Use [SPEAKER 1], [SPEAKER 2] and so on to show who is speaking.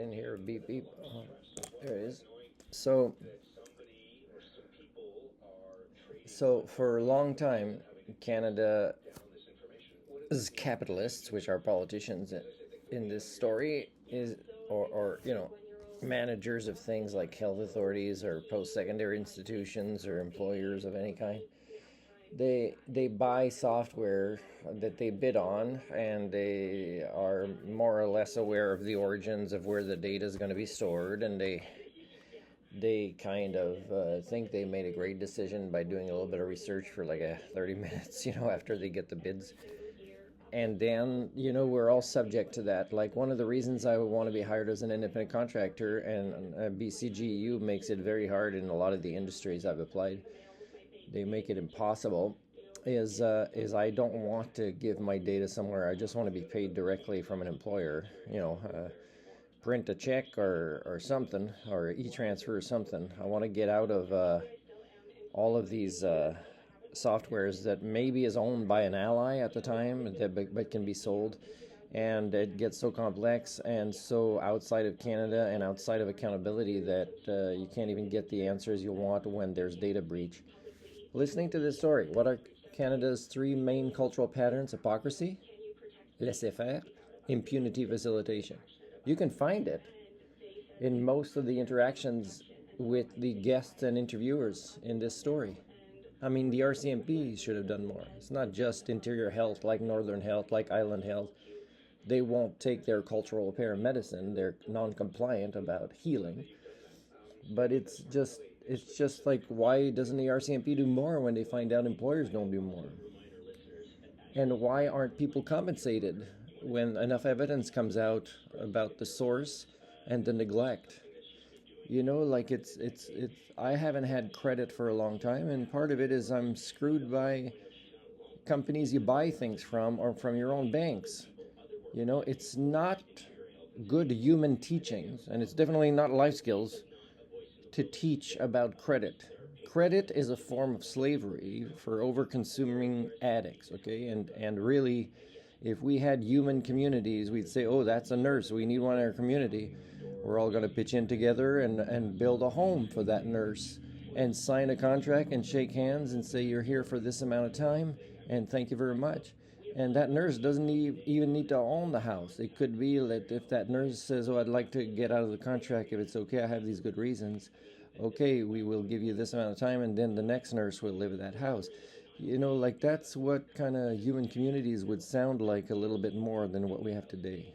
[SPEAKER 1] didn't hear a beep beep. Oh, there it is. So, so for a long time, Canada's capitalists, which are politicians in this story, or managers of things like health authorities or post-secondary institutions or employers of any kind, they buy software that they bid on, and they are more or less aware of the origins of where the data is going to be stored, and they kind of think they made a great decision by doing a little bit of research for like a 30 minutes, after they get the bids. And then, we're all subject to that. Like, one of the reasons I would want to be hired as an independent contractor, and BCGEU makes it very hard in a lot of the industries I've applied. They make it impossible. Is I don't want to give my data somewhere. I just want to be paid directly from an employer. Print a check or something, or e-transfer or something. I want to get out of all of these softwares that maybe is owned by an ally at the time, but can be sold. And it gets so complex and so outside of Canada and outside of accountability that you can't even get the answers you want when there's data breach. Listening to this story, what are Canada's three main cultural patterns? Hypocrisy, laissez-faire, impunity facilitation. You can find it in most of the interactions with the guests and interviewers in this story. I mean, the RCMP should have done more. It's not just Interior Health, like Northern Health, like Island Health. They won't take their cultural paramedicine. They're non-compliant about healing. But it's just like, why doesn't the RCMP do more when they find out employers don't do more? And why aren't people compensated when enough evidence comes out about the source and the neglect? Like, it's I haven't had credit for a long time, and part of it is I'm screwed by companies you buy things from, or from your own banks. It's not good human teachings, and it's definitely not life skills to teach about credit. Credit is a form of slavery for over-consuming addicts, okay? And really, if we had human communities, we'd say, oh, that's a nurse, we need one in our community. We're all going to pitch in together and build a home for that nurse and sign a contract and shake hands and say, you're here for this amount of time and thank you very much. And that nurse doesn't even need to own the house. It could be that if that nurse says, oh, I'd like to get out of the contract, if it's okay, I have these good reasons. Okay, we will give you this amount of time, and then the next nurse will live in that house. Like, that's what kind of human communities would sound like a little bit more than what we have today.